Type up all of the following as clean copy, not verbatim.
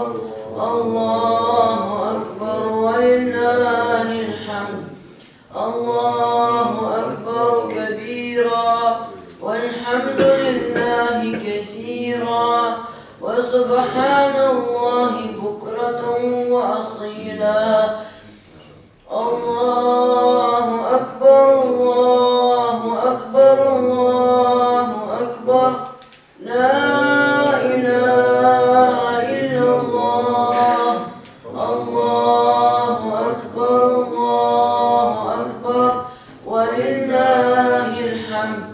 الله أكبر ولله الحمد. الله أكبر كبيرا والحمد لله كثيرا وسبحان الله بكرة وأصيلا. الله أكبر الله أكبر الله أكبر لا إله إلا الله. الله أكبر الله أكبر ولله الحمد.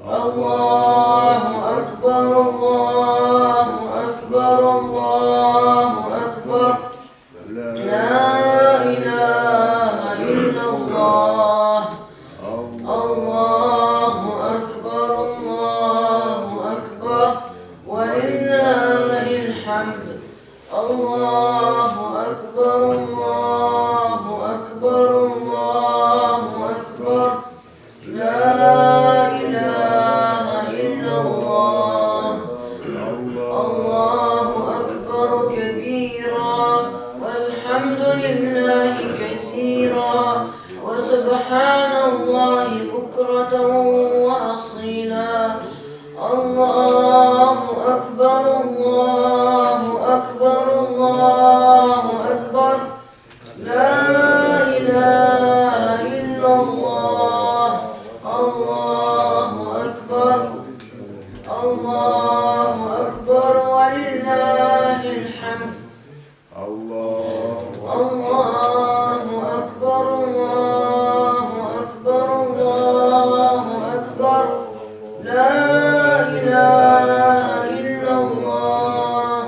الله أكبر الله أكبر الله أكبر لا إله إلا الله. الله أكبر الله أكبر ولله الحمد. الله أكبر الله أكبر الله أكبر لا إله إلا الله. الله أكبر كبيرا والحمد لله كثيرا وسبحان الله بكرة وأصيلا. الله أكبر الله أكبر الله أكبر لا إله إلا الله. الله أكبر الله أكبر ولله الحمد. الله أكبر الله أكبر الله أكبر لا إله إلا الله.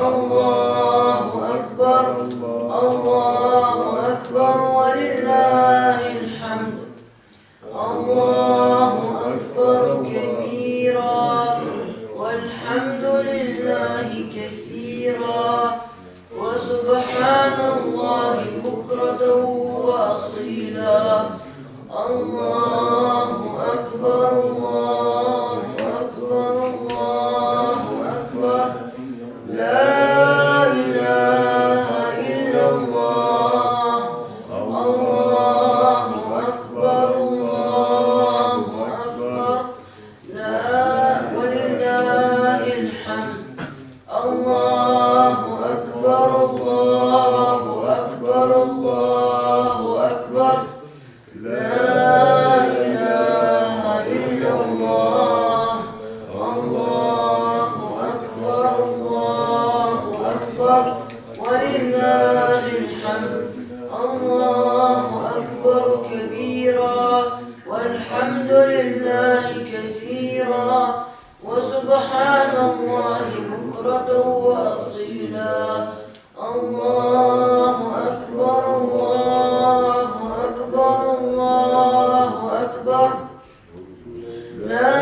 الله أكبر الله أكبر ولله الحمد. الله أكبر كبيرا والحمد لله كثيرا وسبحان الله بكرة وأصيلا. الله أكبر الله أكبر الله أكبر لا إله إلا الله. الله أكبر الله أكبر لا ولله الحمد. الله أكبر الله أكبر الله أكبر لا إله إلا الله. الله أكبر الله أكبر ولله الحمد. الله أكبر كبيرا والحمد لله كثيرا وسبحان الله بكرة وأصيلا. الله أكبر الله أكبر الله أكبر لا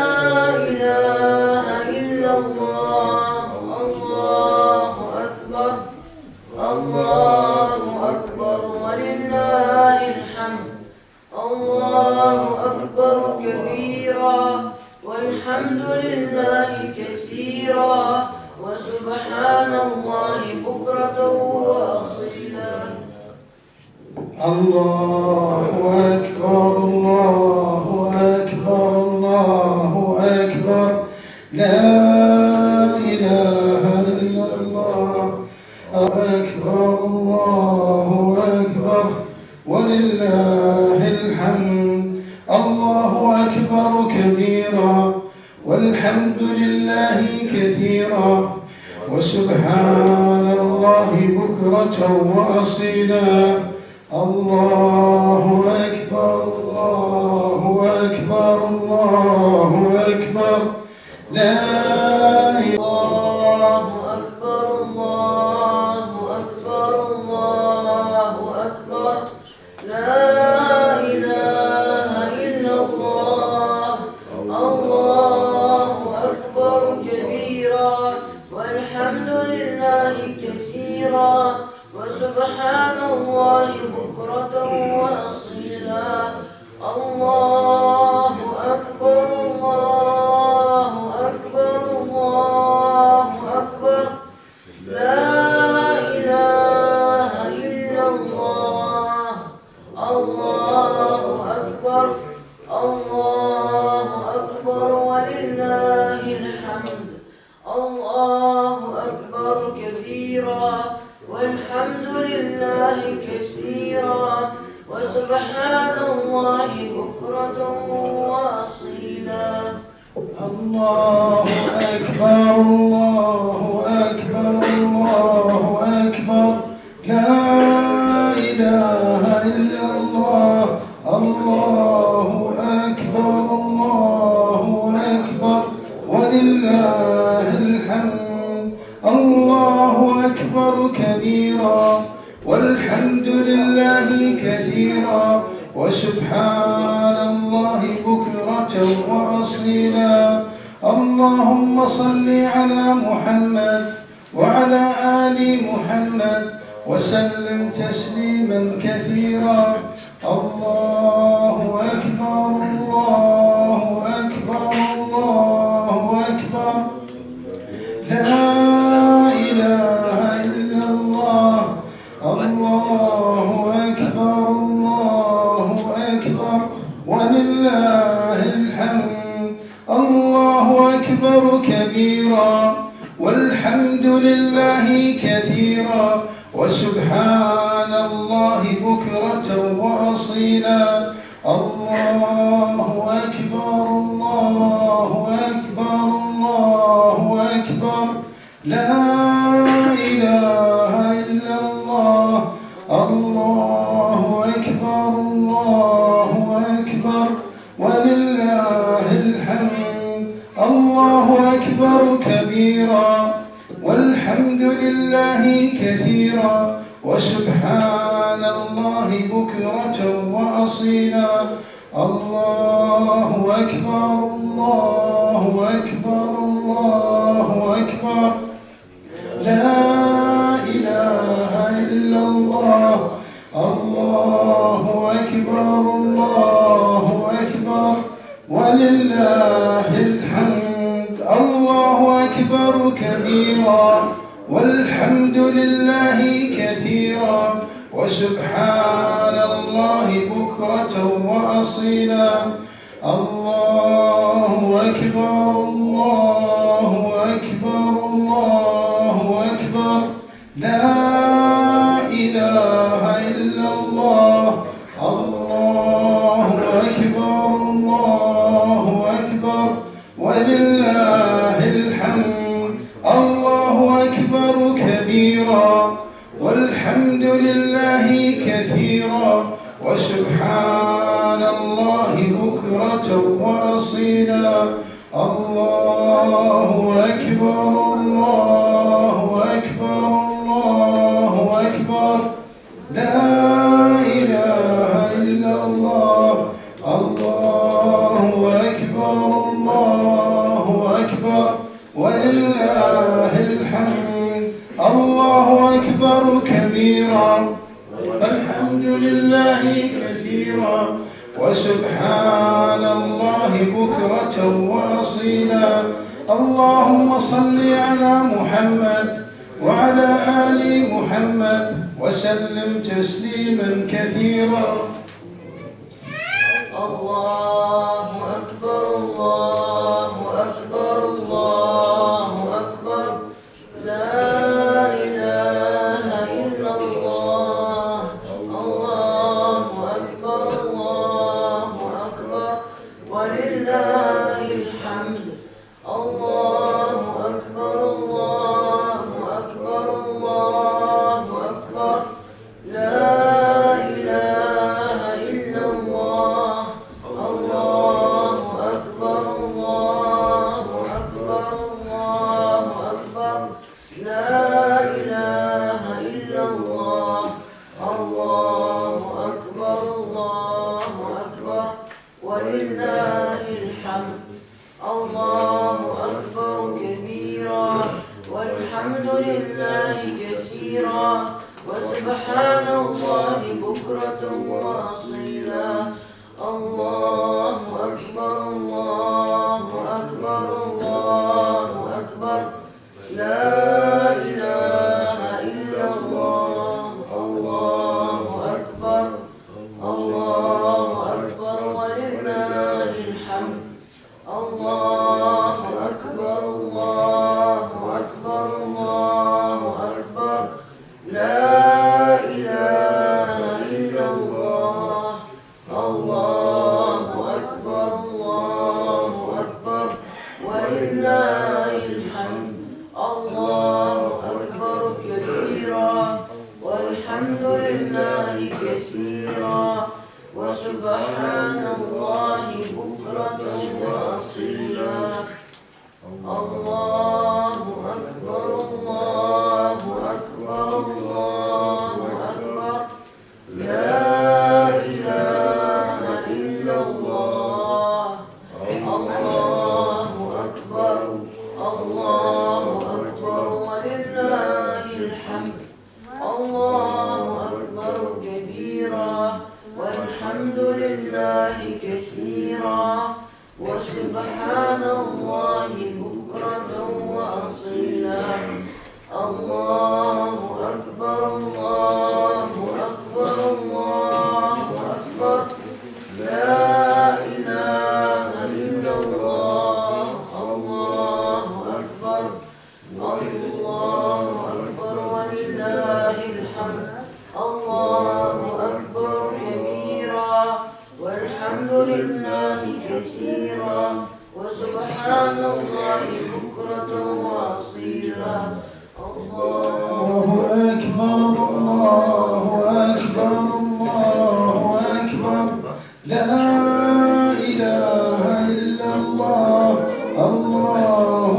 إله إلا الله. الله أكبر الله أكبر ولله الحمد. الله أكبر كبيرا والحمد لله كثيرا وسبحان الله بكرة وأصيلا. الله أكبر الله أكبر الله أكبر لا إله إلا الله. أكبر الله أكبر ولله الحمد. الله أكبر كبيرا والحمد لله كثيرا وسبحان الله بكرة وأصيلا. الله أكبر الله أكبر الله أكبر لا الله أكبر الله أكبر الله أكبر لا إله إلا الله. الله أكبر كبيرا والحمد لله كثيرا وسبحان الله بكرة وأصيلا. الله أكبر الله أكبر الله أكبر لا أكبر كبيرا والحمد لله كثيرا وسبحان الله بكرة وأصيلا. الله أكبر الله أكبر الله أكبر لا إله إلا الله الله أكبر ولله الحمد الله أكبر كبيرا والحمد لله كثيرا وسبحان الله بكرة وأصيلا. اللهم صل على محمد وعلى آل محمد وسلم تسليما كثيرا. الله أكبر الله أكبر الله أكبر لا إله إلا الله الله أكبر ولله الحمد. الله أكبر كبيرا والحمد لله كثيرا وسبحان الله بكرة وأصيلا. الله أكبر الله أكبر الله أكبر لا إله إلا الله الله أكبر ولله الحمد. الله أكبر كبيرا والحمد لله كثيرا وسبحان الله بكرة وأصيلا. الله أكبر الله أكبر الله أكبر لا إله إلا الله الله أكبر ولله الحمد. الله أكبر كبيرا والحمد لله كثيرا وسبحان الله بكرة وأصيلا. الله أكبر الله أكبر الله أكبر لا إله إلا الله الله أكبر ولله الحمد. الله أكبر كبيرا والحمد لله كثيرا وسبحان الله بكرة وأصيلا. الله أكبر الله أكبر الله أكبر لا إله إلا الله الله أكبر ولله الحمد. الله أكبر كبيرا والحمد لله كثيرا وسبحان الله بكرة وأصيلا. اللهم صل على محمد وعلى آل محمد وسلم تسليما كثيرا. الله أكبر الله أكبر الله أكبر لا إله إلا الله الله أكبر ولله الحمد. الله أكبر الله أكبر الله أكبر لا إله إلا الله الله أكبر الله أكبر الله أكبر لا إله إلا الله الله أكبر ولله الحمد. الله أكبر كبيرا والحمد لله كثيرا وسبحان الله بكرة وأصيلا. الله أكبر الله أكبر الله أكبر لا إله إلا الله الله أكبر ولله الحمد. الله أكبر الله أكبر الله والحمد لله كثيرا وسبحان الله بكرة وأصيلا الله أكبر الله أكبر الله أكبر لا إله إلا الله الله أكبر الله أكبر ولله الحمد الله أكبر كبيرا والحمد لله كثيرا وسبحان الله بكرة وأصيلا الله أكبر الله أكبر الله أكبر لا إله إلا الله الله أكبر الله أكبر ولله الحمد الله أكبر كبيرا والحمد لله كثيرا وسبحان الله بكرة وأصيلا الله أكبر الله أكبر الله أكبر لا إله إلا الله الله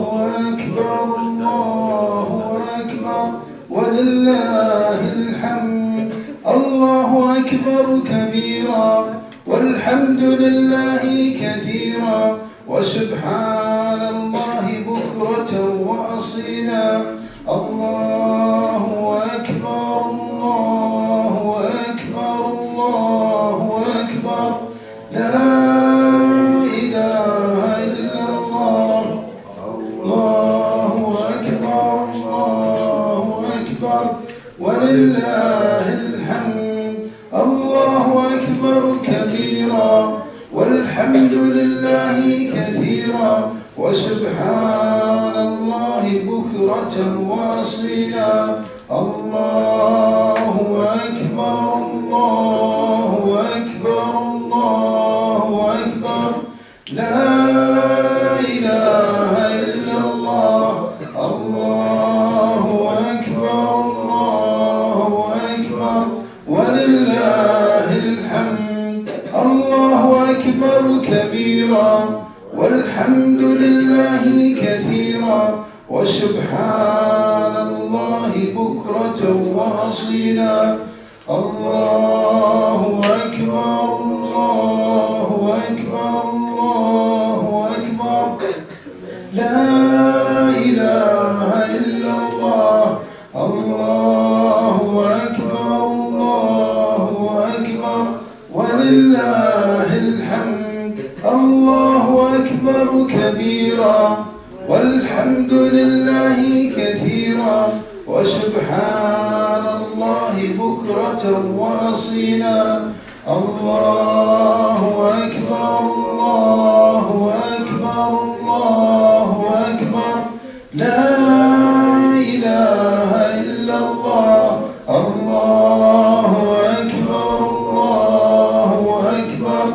أكبر الله أكبر ولله الحمد الله أكبر كبيرا والحمد لله كثيرا وسبحان الله بكرة وأصيلا الله أكبر الله أكبر الله أكبر لا إله إلا الله الله أكبر الله أكبر ولله الحمد الله أكبر كبيرا والحمد لله كثيرا وسبحان الله بكرة وأصيلا الله أكبر الله أكبر الله أكبر لا إله إلا الله الله أكبر الله أكبر ولله الحمد الله أكبر كبيرا والحمد لله كثيرا وسبحان الله بكرة وأصيلا الله أكبر الله أكبر الله أكبر لا إله إلا الله الله أكبر الله أكبر ولله الحمد الله أكبر كبيرا والحمد لله كثيرا وسبحان الله بكرة وأصيلا الله أكبر الله أكبر الله أكبر لا إله إلا الله الله أكبر الله أكبر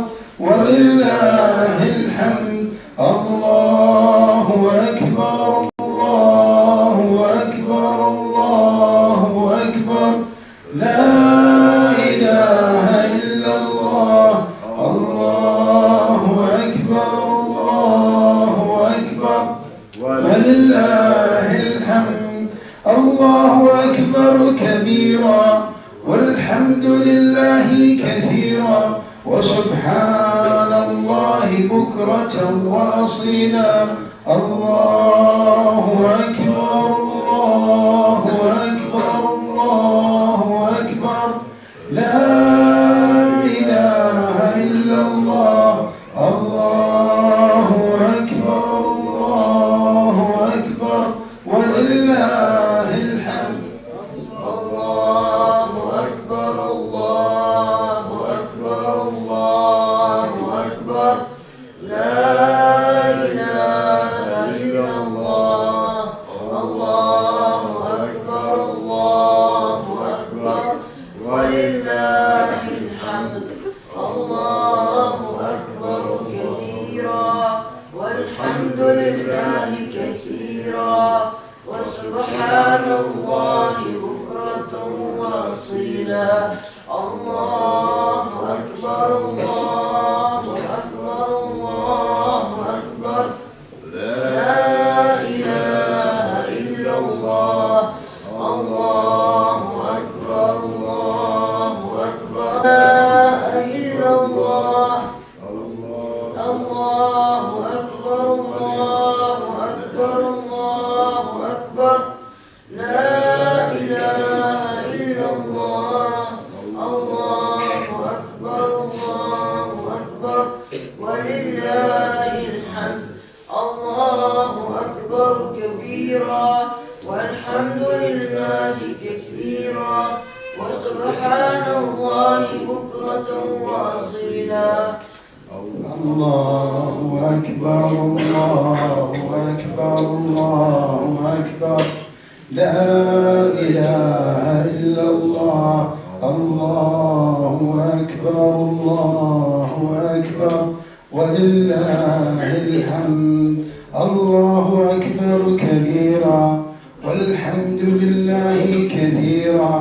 ولله الحمد الله أكبر الله أكبر الله أكبر لا إله إلا الله الله أكبر الله أكبر ولله الحمد الله أكبر كبيرا والحمد لله كثيرا وسبحان الله بكرة وأصيلا الله أكبر الله أكبر الله أكبر لا إله إلا الله الله أكبر الله أكبر ولله الحمد الله أكبر الله أكبر الله أكبر لا إله إلا الله وأصيلا. الله أكبر الله أكبر الله أكبر لا إله إلا الله. الله أكبر الله أكبر لا إلا الله. الله أكبر الله أكبر الله أكبر لا إله إلا الله. الله أكبر الله أكبر ولله الحمد. الله أكبر كبيرا والحمد لله كثيرا وسبحان الله بكرة وأصيلا. الله أكبر الله أكبر الله أكبر لا إله إلا الله. الله أكبر الله أكبر ولله الحمد. الله أكبر كبيرا والحمد لله كثيرا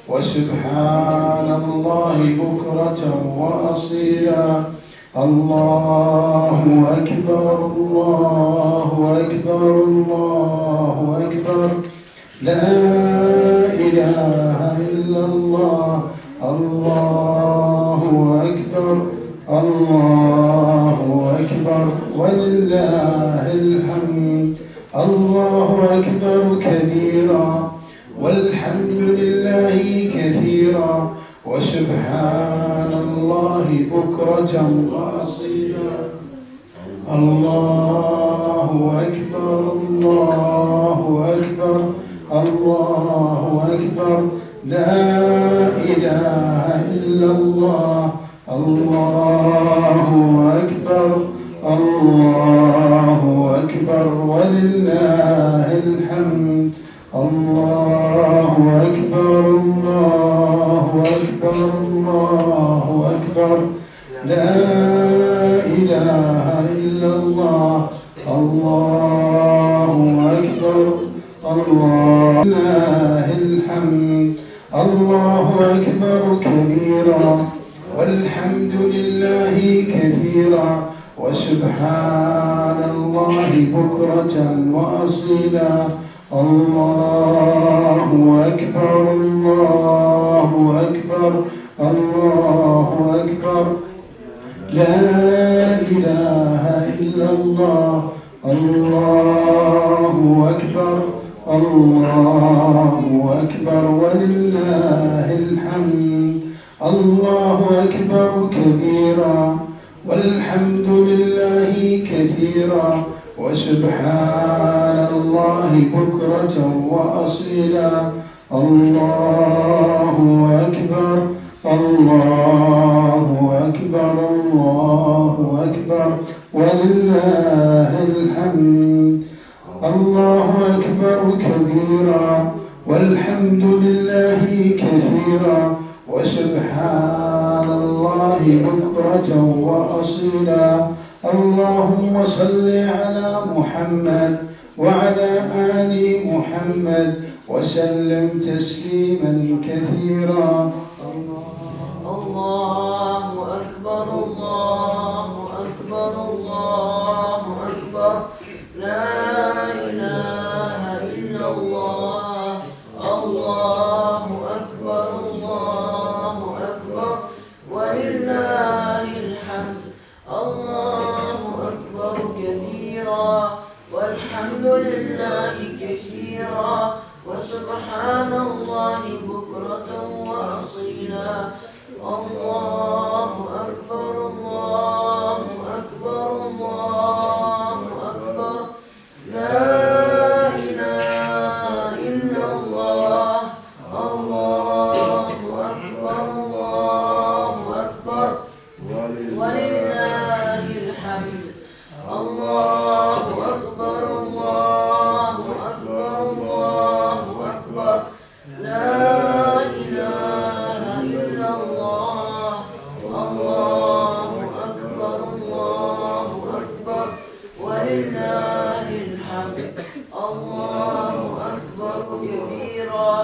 وسبحان الله بكرة وأصيلا. الله أكبر الله أكبر الله أكبر لا إله إلا الله. الله أكبر الله أكبر ولله الحمد. الله أكبر كبيرا والحمد لله كثيرا وسبحان الله بكرة وأصيلا. الله أكبر الله أكبر الله أكبر لا إله إلا الله. الله أكبر الله أكبر ولله الحمد. الله أكبر الله أكبر الله أكبر لا إله إلا الله. الله أكبر الله لله الحمد. الله أكبر كبيرا والحمد لله كثيرا وسبحان الله بكرة وأصيلا. الله أكبر الله أكبر الله أكبر لا إله إلا الله. الله أكبر الله أكبر ولله الحمد. الله أكبر كبيرا والحمد لله كثيرا وسبحان الله بكرة وأصيلا. الله أكبر الله أكبر الله أكبر ولله الحمد. الله أكبر كبيرا والحمد لله كثيرا وسبحان الله بكرة وأصيلا. اللهم صل على محمد وعلى آل محمد وسلم تسليما كثيرا. الله أكبر الله أكبر الله أكبر لا إله إلا الله. الله أكبر الله أكبر ولله الحمد. الله أكبر كبيرا والحمد لله كثيرا وسبحان الله بكرة وأصيلا. الله أكبر الله أكبر الله أكبر لا إله إلا الله. الله أكبر الله أكبر ولله الحمد. الله أكبر الله أكبر الله أكبر لا إله إلا الله. الله أكبر الله أكبر ولله الحمد. الله أكبر كبيرا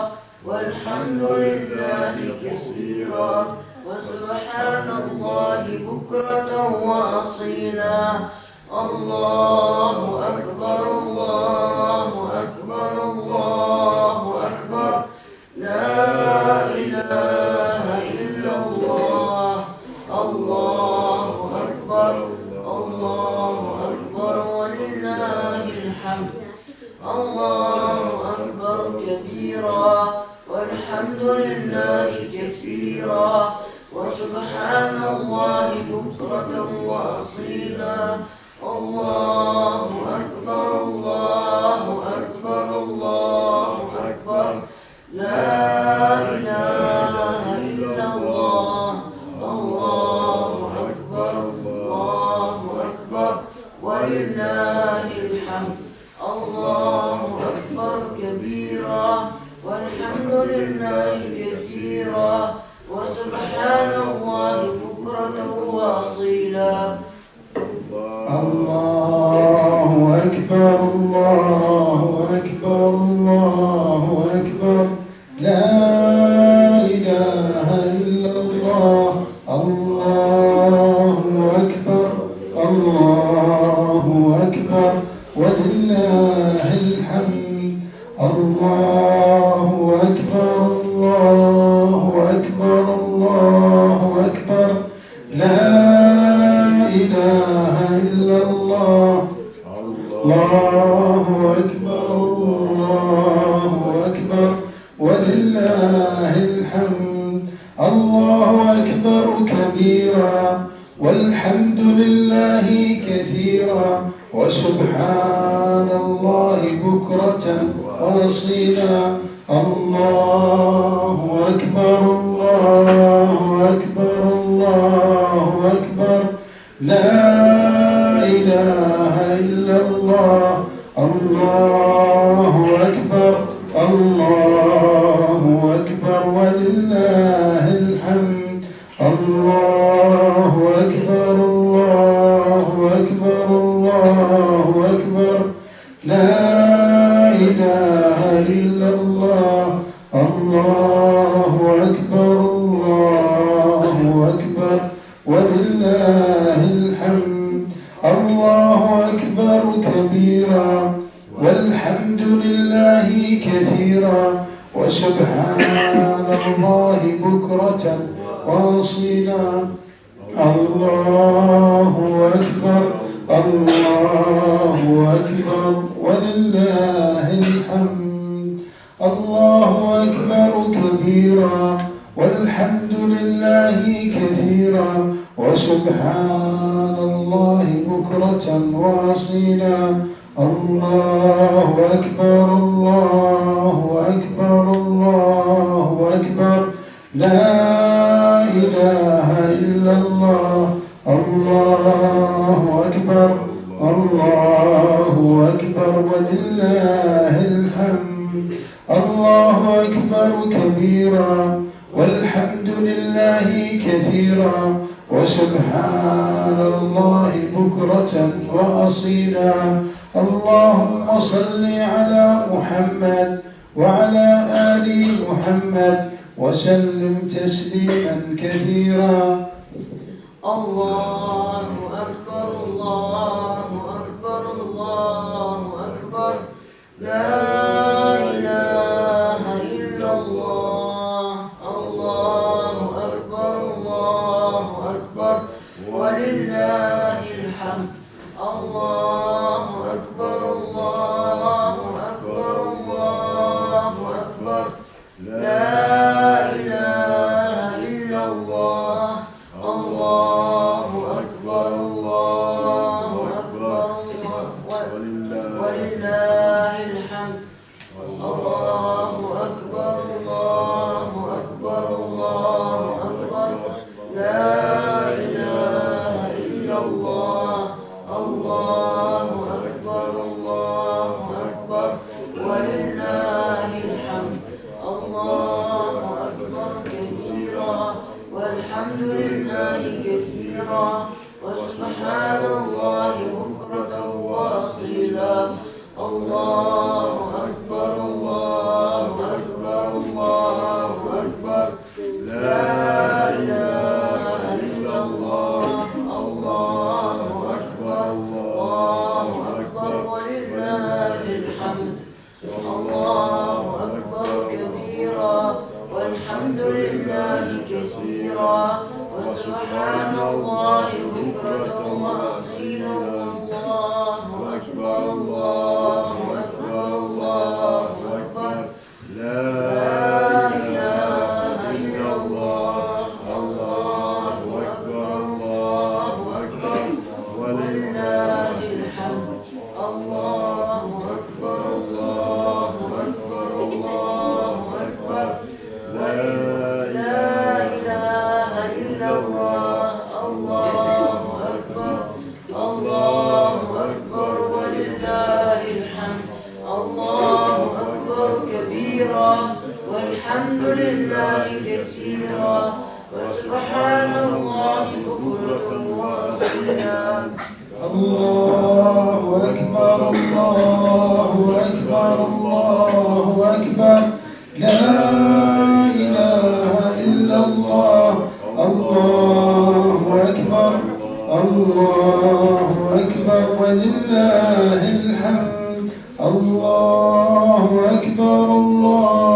والحمد لله كثيرا وسبحان الله بكرة وأصيلا الله أكبر الله أكبر الله أكبر لا إله إلا الله الله أكبر الله أكبر ولله الحمد الله أكبر كبيرا والحمد لله كثيرا وسبحان الله بكرة وأصيلا الله أكبر الله أكبر الله أكبر لا إله إلا الله الله أكبر الله أكبر ولله الحمد الله أكبر كبيرا والحمد لله كثيرا وسبحان الله بكرة وأصيلا الله أكبر الله أكبر الله أكبر لا إله إلا الله الله أكبر الله أكبر ولله الحمد الله أكبر الله أكبر الله أكبر لا إله إلا الله الله أكبر الله أكبر ولله الحمد الله أكبر كبيرا والحمد لله كثيرا وسبحان الله بكرة وأصيلا الله أكبر الله أكبر الله أكبر لا إله إلا الله الله أكبر الله أكبر ولله الحمد الله أكبر الله أكبر الله أكبر لا إله إلا الله الله أكبر الله أكبر ولله الحمد الله أكبر كبيرا والحمد لله كثيرا وسبحان الله بكرة وأصيلا الله أكبر الله أكبر ولله الحمد الله أكبر كبيرا والحمد لله كثيرا وسبحان الله بكرة وأصيلا الله أكبر الله أكبر الله أكبر لا إله إلا الله الله أكبر الله أكبر ولله الحمد الله أكبر كبيرا والحمد لله كثيرا وسبحان الله بكرة وأصيلا اللهم صل على محمد وعلى آل محمد وسلم تسليما كثيرا الله أكبر الله أكبر الله أكبر لا إله إلا الله الله أكبر الله أكبر ولله الحمد الله أكبر الله أكبر الله أكبر لا إله إلا الله الله أكبر الله أكبر ولله الحمد الله أكبر الله أكبر الله أكبر لا إله إلا الله الله أكبر الله أكبر ولله الحمد الله أكبر كبيرا والحمد لله كثيرا وسبحان الله بكرة وأصيلا الله أكبر الله أكبر الله والحمد لله كثيرا وسبحان الله بكرة وأصيلا الله أكبر الله أكبر الله أكبر لا إله إلا الله الله أكبر الله أكبر ولله الحمد الله أكبر الله أكبر الله أكبر لا إله إلا الله الله أكبر الله أكبر ولله الحمد الله أكبر كبيرا والحمد لله كثيرا وسبحان الله بكرة وأصيلا الله أكبر الله أكبر الله أكبر لا إله إلا الله الله أكبر الله أكبر ولله الحمد الله أكبر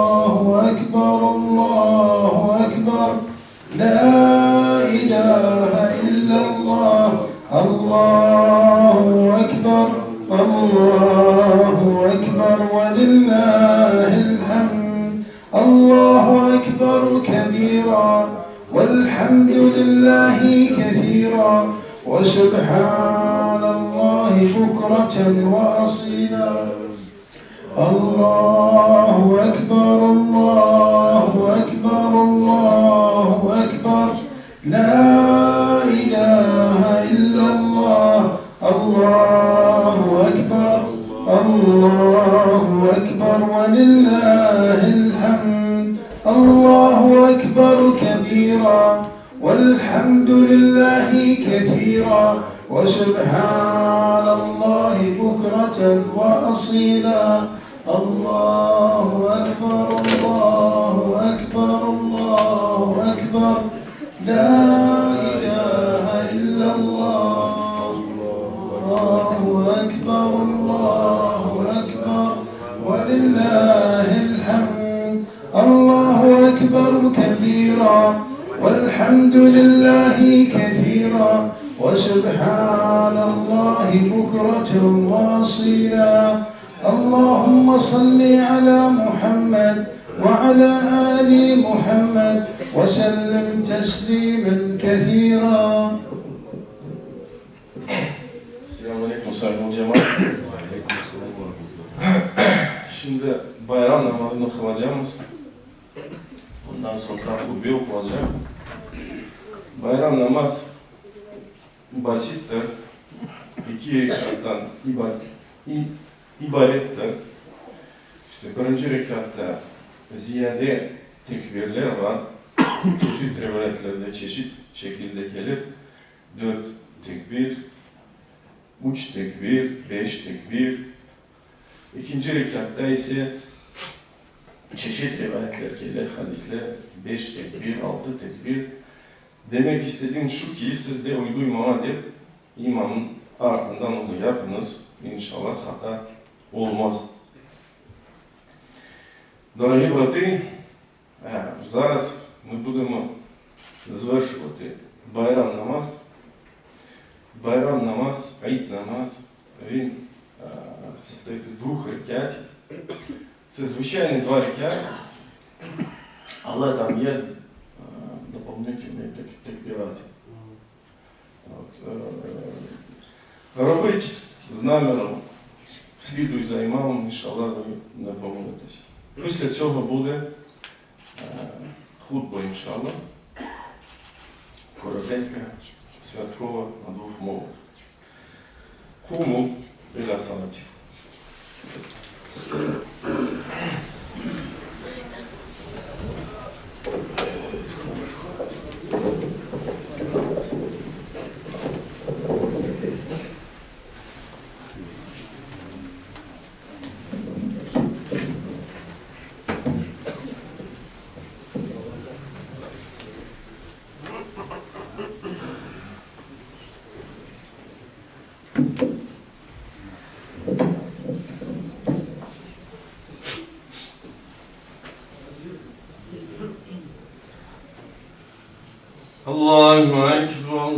الله أكبر الله أكبر لا إله إلا الله الله أكبر الله أكبر ولله الحمد الله أكبر كبيرا والحمد لله كثيرا وسبحان الله بكرة وأصيلا الله أكبر الله أكبر الله أكبر لا إله إلا الله الله أكبر الله أكبر ولله الحمد الله أكبر كبيرا والحمد لله كثيرا وسبحان الله بكرة وأصيلا الله أكبر الله أكبر الله أكبر لا إله إلا الله الله أكبر الله أكبر ولله الحمد الله أكبر كبيرا والحمد لله كثيرا وسبحان الله بكرة وأصيلا اللهم صل على محمد وعلى آل محمد وسلم تسليما كثيرا. Selamünaleyküm sayın cemaat. Şimdi bayram namazını kılacağız. Ondan sonra hutbe okuyacak. Bayram namaz basittir. 2 rekattan ibarettir. İşte birinci rekatta ziyade tekbirler var. Çeşit rivayetlerde çeşit şekilde gelir. 4 tekbir, 3 tekbir, 5 tekbir. İkinci rekatta ise çeşit rivayetler gelir, hadisler 5 tekbir, 6 tekbir. Demek istediğim şu ki siz de uydurmama deyip imamın ardından onu yapınız. İnşallah hata olmaz. Дорогі брати, зараз ми будемо звершувати байрам намаз. Байрам намаз, Аїд намаз, він состоїть із 2 рекатів. Це звичайні 2 рекати, але там є доповнительні такбірати. Робить з наміром, слідуй за імамом, іншаллах, ви не помилитесь. Після цього буде хутба, іншаллах, коротенька, святкова на 2 мовах. Куму біля салатів. الله أكبر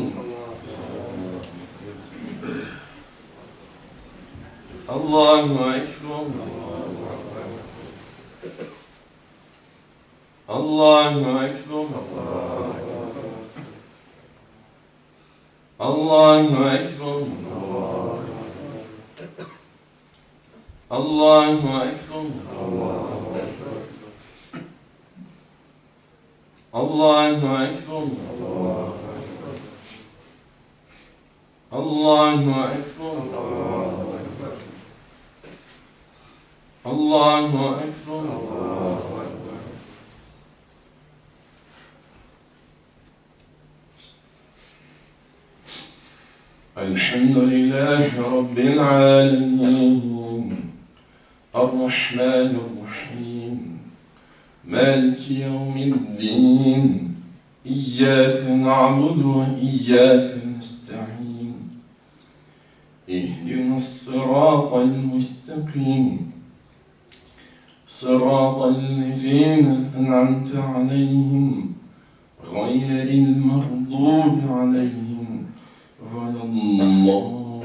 الله أكبر الله أكبر الله أكبر الله أكبر الله أكبر الله أكبر الله أكبر الحمد لله رب العالمين الرحمن الرحيم مالك يوم الدين إياك نعبد وإياك نستعين اهدنا الصراط المستقيم صراط الذين أنعمت عليهم غير المغضوب عليهم ولا الضالين.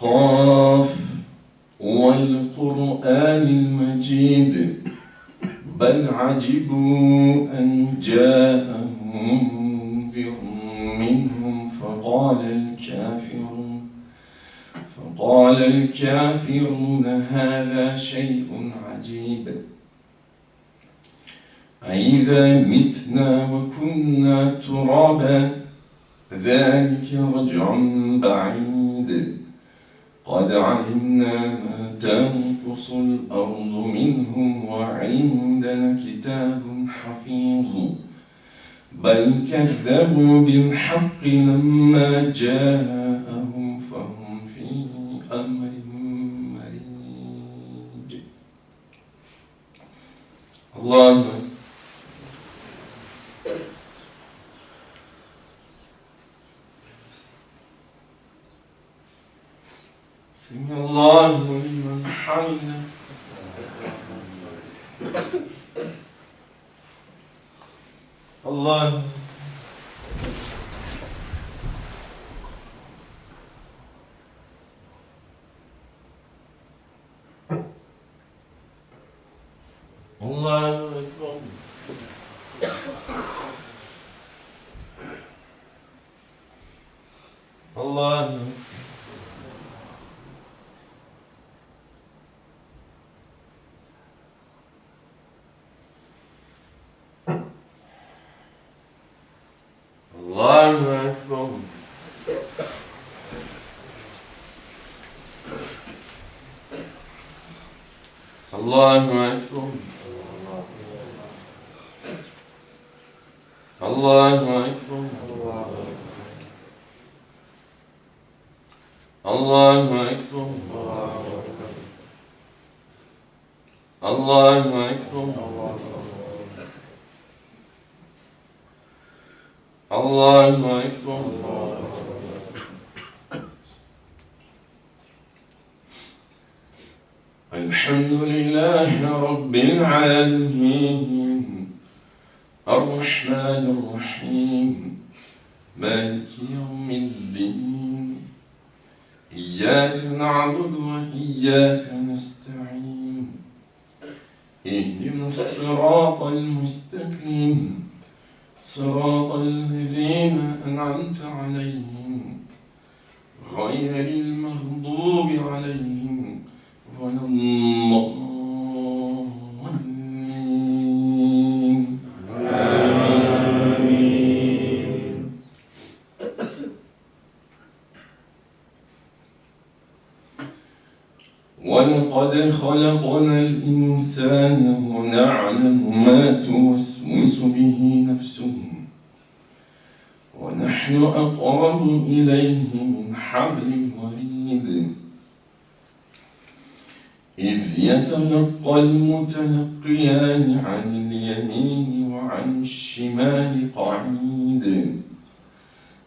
قاف والقرآن المجيد بل عجبوا أن جاءهم منذر منهم فقال الكافرون هذا شيء عجيب أإذا متنا وكنا ترابا ذلك رجع بعيد قد علمنا ما تنقص الأرض منهم وعندنا كتاب حفيظ بل كذبوا بالحق لما جاءهم فهم في أمر مريج. الله سمع الله لمن حمده. الله الله أكبر. الله الله أكبر. الله أكبر. الله أكبر. الله أكبر. الله أكبر. الله أكبر. الحمد لله رب العالمين الرحمن الرحيم مالك يوم الدين إياك نعبد وإياك نستعين اهدنا الصراط المستقيم صراط الذين أنعمت عليهم غير المغضوب عليهم ولا الضالين. آمين. ولقد خلقنا الإنسان ونعلم ما توسوس به نفسه ونحن أقرب إليه من حبل الوريد إذ يتلقى المتلقيان عن اليمين وعن الشمال قعيد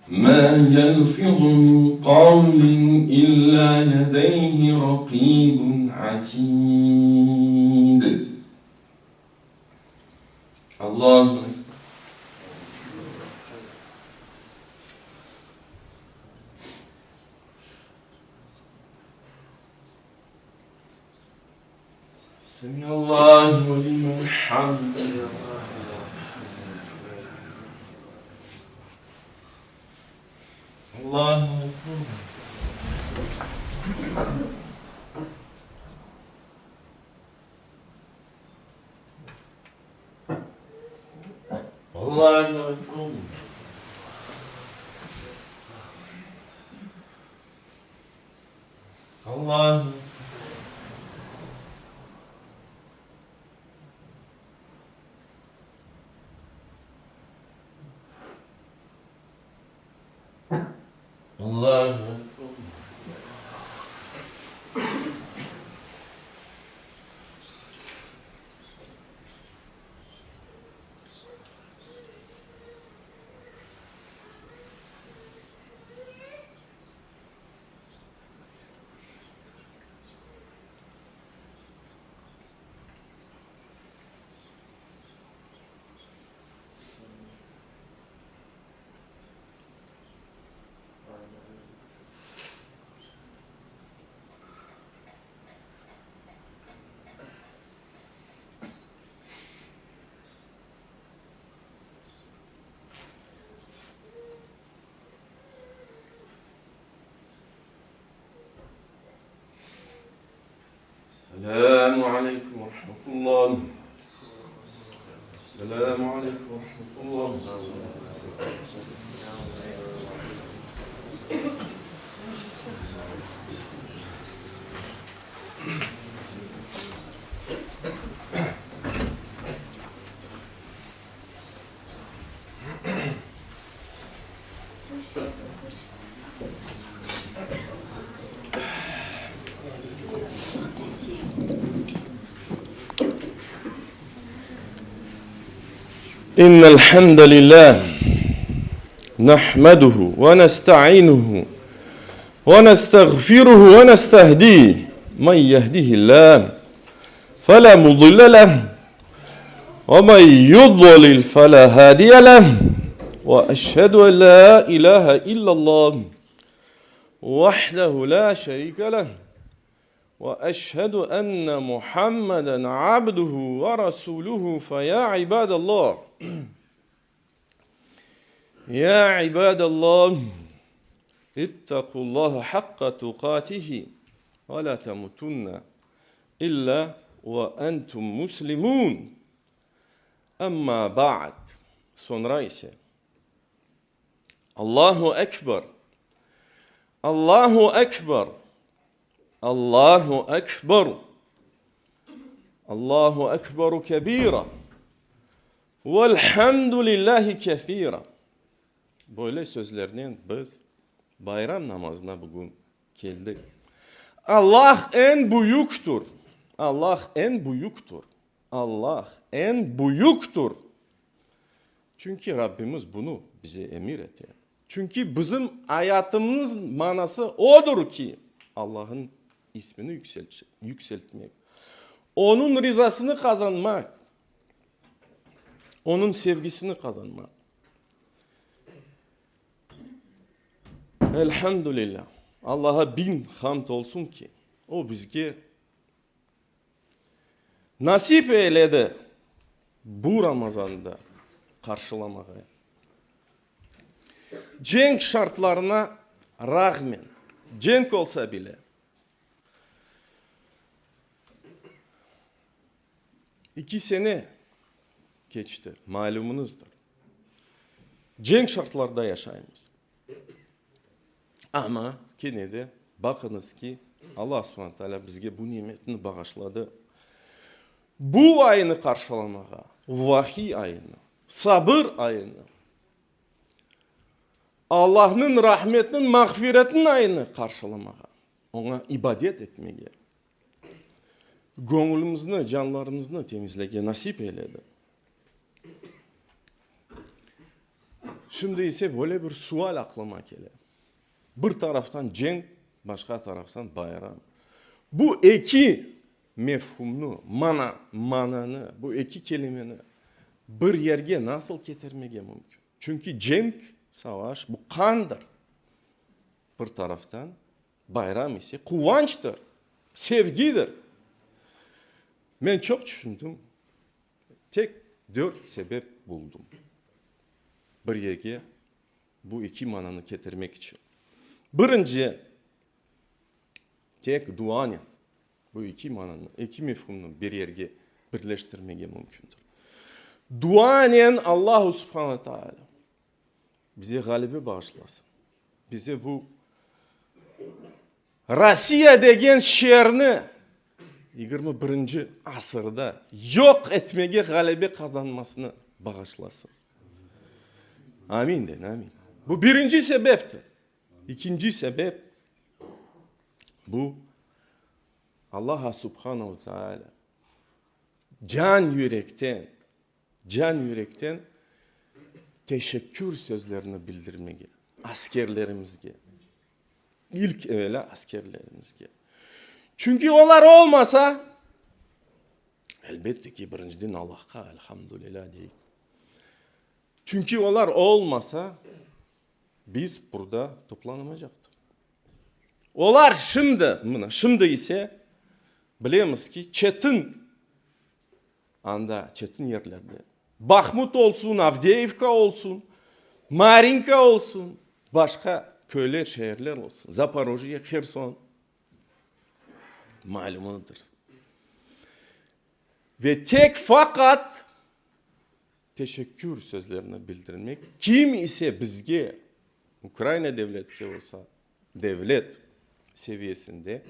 ما يلفظ من قول إلا لديه رقيب عتيد. الله سمع الله ولمن حمده. الله أكبر. الله أكبر. الله الله أكبر. السلام عليكم ورحمة الله. السلام عليكم ورحمة الله. إن الحمد لله نحمده ونستعينه ونستغفره ونستهديه. من يهده الله فلا مضل له ومن يضلل فلا هادي له. وأشهد أن لا إله إلا الله وحده لا شريك له وأشهد أن محمدا عبده ورسوله. فيا عباد الله يا عباد الله اتقوا الله حق تقاته ولا تموتن إلا وأنتم مسلمون. أما بعد. Sonra ise Allahu Ekber, Allahu Ekber, Allahu Ekber, Allahu Ekberu kebira, velhamdülillahi kethira. Böyle sözlerinin biz bayram namazına bugün geldik. Allah en büyüktür. Allah en büyüktür. Allah en büyüktür. Çünkü Rabbimiz bunu bize emir etti. Çünkü bizim hayatımızın manası odur ki Allah'ın ismini yükseltmek. Onun rızasını kazanmak. Onun sevgisini kazanmak. Elhamdülillah. Allah'a bin hamd olsun ki o bizge nasip eyledi bu Ramazan'da karşılamaya. Cenk şartlarına rağmen, cenk olsa bile iki sene geçti, malumunuzdur. Cenk şartlarda yaşayımız. Ama yine de bakınız ki Allah subhanahu teala bizge bu nimetini bağışladı. Bu ayını karşılamaya, vahiy ayını, sabır ayını, Allah'ın rahmetinin, mağfiretinin ayını karşılamaya, ona ibadet etmeye, gönlümüzünü, canlarımızını temizlemeye nasip eyledi. Şimdi ise böyle bir sual aklıma geliyor. Bir taraftan cenk, başka taraftan bayram. Bu iki mefhumunu, mananı, bu iki kelimeni bir yerge nasıl getirmeye mümkün? Çünkü cenk, savaş, bu kandır. Bir taraftan bayram ise kıvançtır, sevgidir. Ben çok düşündüm. Tek 4 sebep buldum. Bir yerge bu iki mananı getirmek için. Birinci, tek duanın bu iki mananı, iki mefhumunu bir yerge birleştirmeye mümkündür. Duanın Allah subhanahu teala bize galibi bağışlasın. Bize bu Rusya degen şehrini 21. asırda yok etmeye galibi kazanmasını bağışlasın. Amin den, amin. Bu birinci sebeptir. İkinci sebep bu Allah subhanahu teala can yürekten teşekkür sözlerini bildirmeye askerlerimizge, ilk evvela askerlerimizge. Çünkü onlar olmasa elbette ki birinciden Allah'a elhamdülillah değil. Çünkü onlar olmasa biz burada toplanamayacaktık. Onlar şimdi ise biliyoruz ki çetin yerlerde. Bakhmut olsun, Avdiivka olsun, Marinka olsun, başka köyler, şehirler olsun. Zaporojye, Kherson malumudur. Ve tek fakat teşekkür sözlerini bildirmek. Kim ise bizge Ukrayna devleti olsa devlet seviyesinde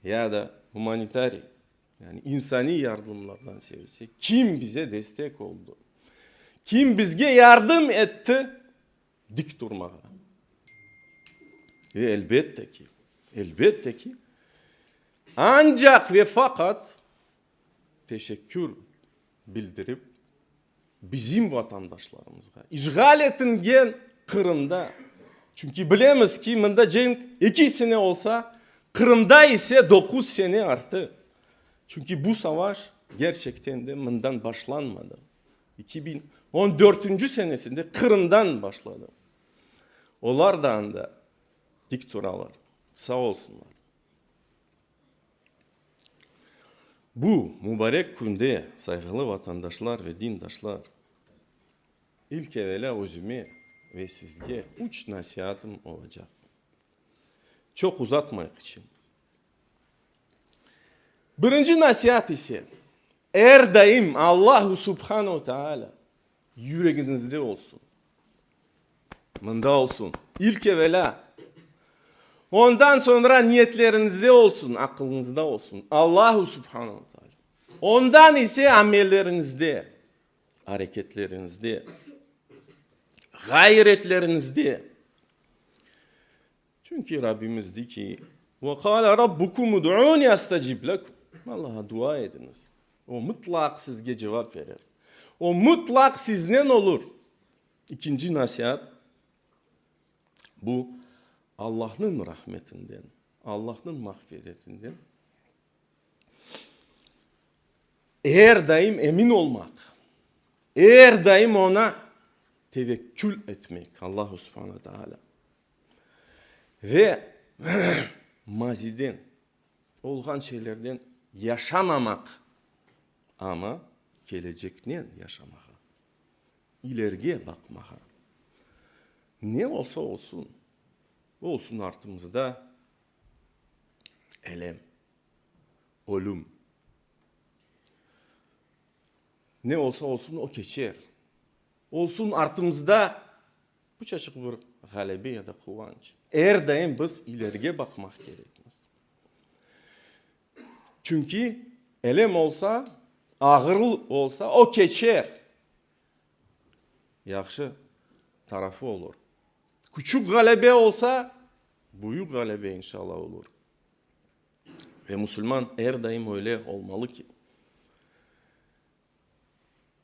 ya da humanitari yani insani yardımlardan seviyesi kim bize destek oldu? Kim bizge yardım etti? Dik durmaya. Ve elbette ki ancak ve fakat teşekkür bildirip bizim vatandaşlarımızga işgal etingen Kırım'da çünkü bilemiz ki mında cenk 2 sene olsa Kırım'da ise 9 sene arttı. Çünkü bu savaş gerçekten de mından başlanmadı. 2014. senesinde Kırım'dan başladı. Onlardan da diktatörler sağ olsunlar. Bu mübarek günde saygılı vatandaşlar ve dindaşlar ilk evvela özüme ve sizge 3 nasihatım olacak. Çok uzatmamak için. Birinci nasihat ise her daim Allah subhanahu teala yüreğinizde olsun. Mında olsun. İlk evvela. Ondan sonra niyetlerinizde olsun, aklınızda olsun. Allah subhanahu teala. Ondan ise amellerinizde, hareketlerinizde, gayretlerinizde. Çünkü Rabbimiz diyor ki وَقَالَ رَبُّكُمُ دُعُونِ أَسْتَجِبْ لَكُمْ Allah'a dua ediniz. O mutlak sizge cevap verir. O mutlak sizden olur. İkinci nasihat bu Allah'ın rahmetinden, Allah'ın mağfiretinden her daim emin olmak, her daim ona tevekkül etmek Allah subhanahu teala ve maziden olgan şeylerden yaşamamak ama gelecekten yaşamaya, ileriye bakmaya. Ne olsa olsun artımızda elem, ölüm. Ne olsa olsun o geçer. Olsun artımızda bu çeşit bir galibi ya da kıvanç. Her daim biz ileriye bakmak gerekmez. Çünkü elem olsa, ağır olsa o geçer. Yaxşı tarafı olur. Küçük galebe olsa büyük galebe inşallah olur. Ve Müslüman her daim öyle olmalı ki.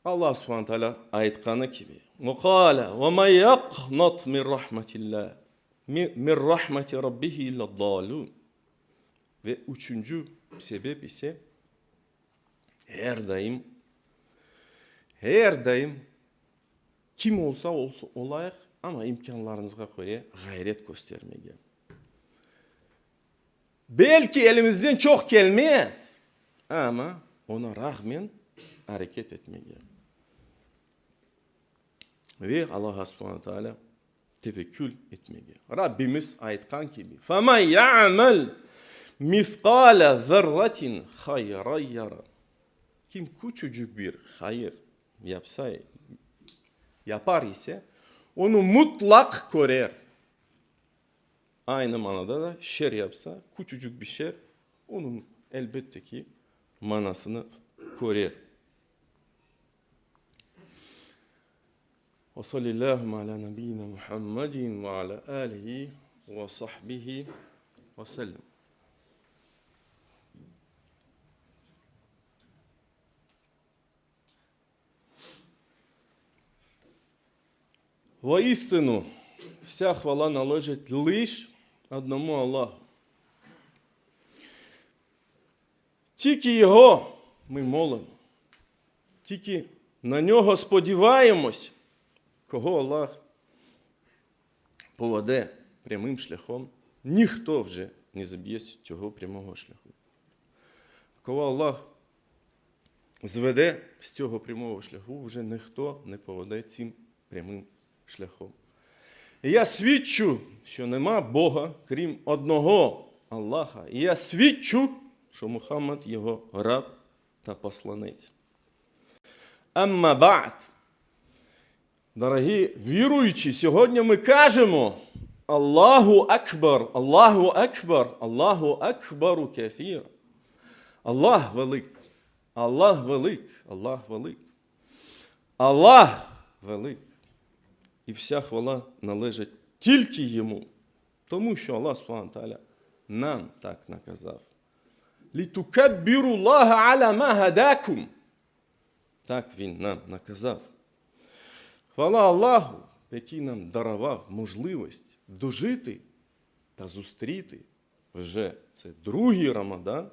Allah subhanahu teala ayetkanı gibi وقال ومن يقنط من رحمة الله من رحمة ربه إلا الضالون. Ve üçüncü sebep ise her daim kim olsa olayıq ama imkanlarınızga göre gayret göstermeye. Belki elimizden çok gelmez ama ona rağmen hareket etmeye. Ve Allah subhanahu teala tevekkül etmeye. Rabbimiz ayetkan gibi. فَمَنْ يَعْمَلْ مِثْقَالَ ذَرَّةٍ خَيْرًا يَرَى. Kim küçücük bir hayır yapar ise onu mutlak görer. Aynı manada da şer yapsa küçücük bir şer onun elbette ki manasını görer. Ve sallallahu ala nebiyyina Muhammedin ve ala alihi ve sahbihi ve sellem. Воістину, вся хвала належить лише одному Аллаху. Тільки Його ми молимо, тільки на Нього сподіваємось, кого Аллах поведе прямим шляхом, ніхто вже не заб'є з цього прямого шляху. Кого Аллах зведе з цього прямого шляху, вже ніхто не поведе цим прямим шляхом. І я свідчу, що нема Бога, крім одного Аллаха. І я свідчу, що Мухаммад його раб та посланець. Амма ба'д. Дорогі віруючі, сьогодні ми кажемо Аллаху Акбар, Аллаху Акбар, Аллаху Акбару кафір. Аллах велик, Аллах велик, Аллах велик. Аллах велик. І вся хвала належить тільки Йому. Тому що Аллах Субхану Тааля нам так наказав. Літукаббіру Аллаха аля ма гадакум. Так Він нам наказав. Хвала Аллаху, який нам дарував можливість дожити та зустріти вже це другий Рамадан,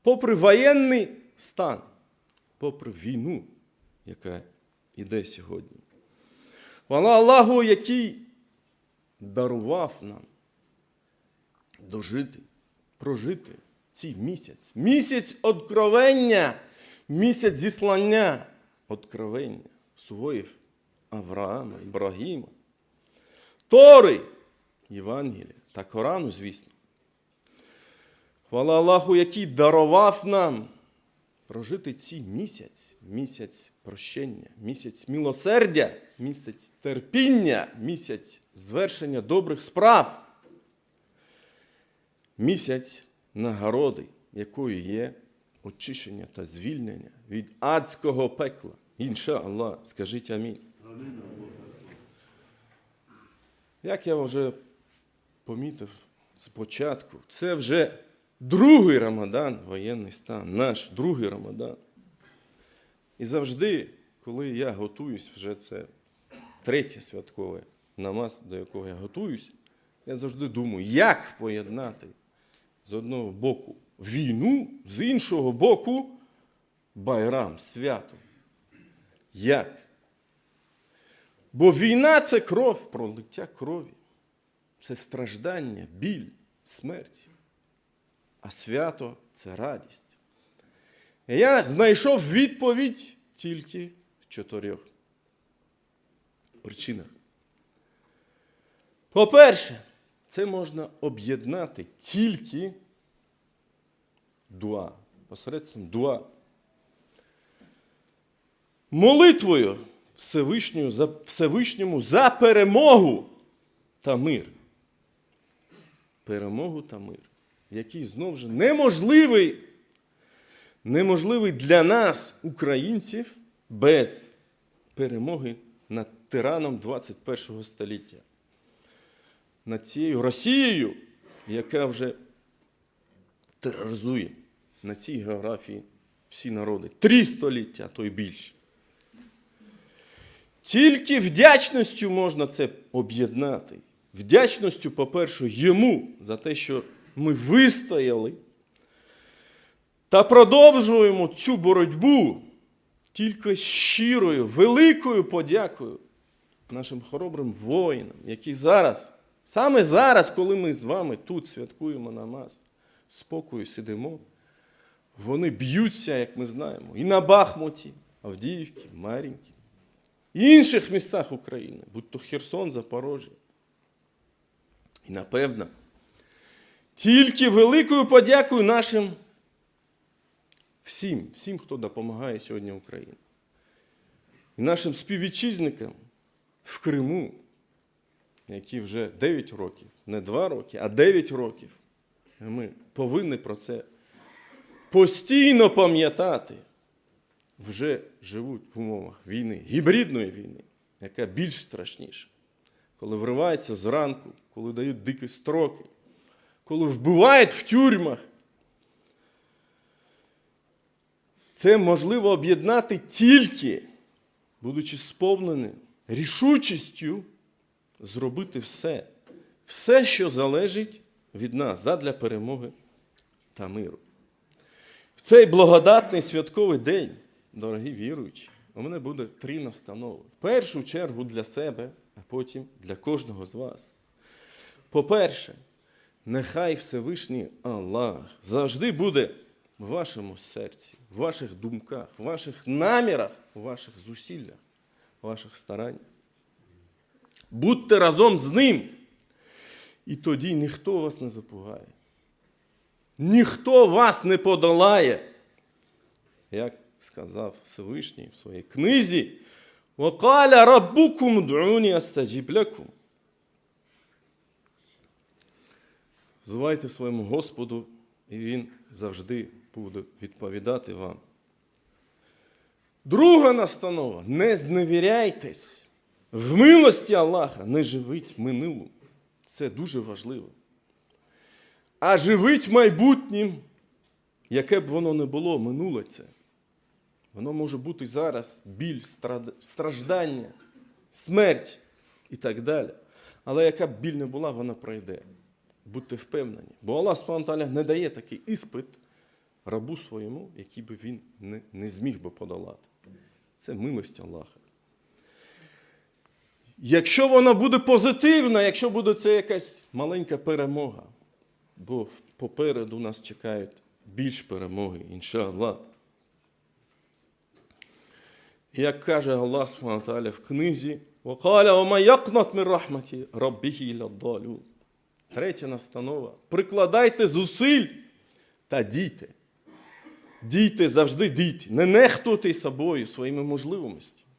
попри воєнний стан, попри війну, яка іде сьогодні. Хвала Аллаху, який дарував нам дожити, прожити цей місяць. Місяць откровення, місяць зіслання откровення своїв Авраама, Ібрагіма, Тори, Євангелія та Корану, звісно. Хвала Аллаху, який дарував нам прожити цей місяць, місяць прощення, місяць милосердя, місяць терпіння, місяць звершення добрих справ, місяць нагороди, якою є очищення та звільнення від адського пекла. Інша-Аллах, скажіть амінь. Як я вже помітив спочатку, це вже другий Рамадан, воєнний стан, наш другий Рамадан. І завжди, коли я готуюсь, вже це третє святкове намаз, до якого я готуюсь, я завжди думаю, як поєднати з одного боку війну, з іншого боку Байрам, свято. Як? Бо війна – це кров, пролиття крові. Це страждання, біль, смерть. А свято – це радість. І я знайшов відповідь тільки в 4 причинах. По-перше, це можна об'єднати тільки дуа, посередством дуа. Молитвою Всевишньому за перемогу та мир. Перемогу та мир, який знову ж неможливий для нас, українців, без перемоги над тираном 21 століття. Над цією Росією, яка вже тероризує на цій географії всі народи. 3 століття, а то й більше. Тільки вдячністю можна це об'єднати. Вдячністю, по-перше, йому за те, що ми вистояли та продовжуємо цю боротьбу тільки щирою, великою подякою нашим хоробрим воїнам, які зараз, саме зараз, коли ми з вами тут святкуємо намаз, спокою сидимо, вони б'ються, як ми знаємо, і на Бахмуті, Авдіївці, Мар'їнці, і інших містах України, будь то Херсон, Запоріжжя. І, напевно, тільки великою подякою нашим всім, хто допомагає сьогодні Україні. І нашим співвітчизникам в Криму, які вже 9 років, не 2 роки, а 9 років. Ми повинні про це постійно пам'ятати. Вже живуть в умовах війни, гібридної війни, яка більш страшніша. Коли вриваються зранку, коли дають дикі строки, коли вбивають в тюрмах. Це можливо об'єднати тільки, будучи сповненим рішучістю зробити все, що залежить від нас, задля перемоги та миру. В цей благодатний святковий день, дорогі віруючі, у мене буде 3 настанови. В першу чергу для себе, а потім для кожного з вас. По-перше, нехай Всевишній Аллах завжди буде в вашому серці, в ваших думках, в ваших намірах, в ваших зусиллях, в ваших стараннях. Будьте разом з Ним, і тоді ніхто вас не запугає. Ніхто вас не подолає. Як сказав Всевишній в своїй книзі, وَقَالَ رَبُّكُمْ دُعُونِي أَسْتَجِبْ لَكُمْ. Звайте своєму Господу, і Він завжди буде відповідати вам. Друга настанова – не зневіряйтесь. В милості Аллаха не живіть минулим. Це дуже важливо. А живіть майбутнім, яке б воно не було, минуле це. Воно може бути зараз біль, страждання, смерть і так далі. Але яка б біль не була, вона пройде. Будьте впевнені. Бо Аллах Субхану ва Тааля не дає такий іспит рабу своєму, який би він не зміг би подолати. Це милость Аллаха. Якщо вона буде позитивна, якщо буде це якась маленька перемога, бо попереду нас чекають більш перемоги, іншаллах. І як каже Аллах Субхану ва Тааля в книзі, وَقَالَ وَمَا يَقْنَطْ مِنْ رَحْمَةِ رَبِّهِ إِلَّا الضَّالُونَ. Третя настанова. Прикладайте зусиль та дійте. Дійте, завжди дійте. Не нехтуйте собою, своїми можливостями.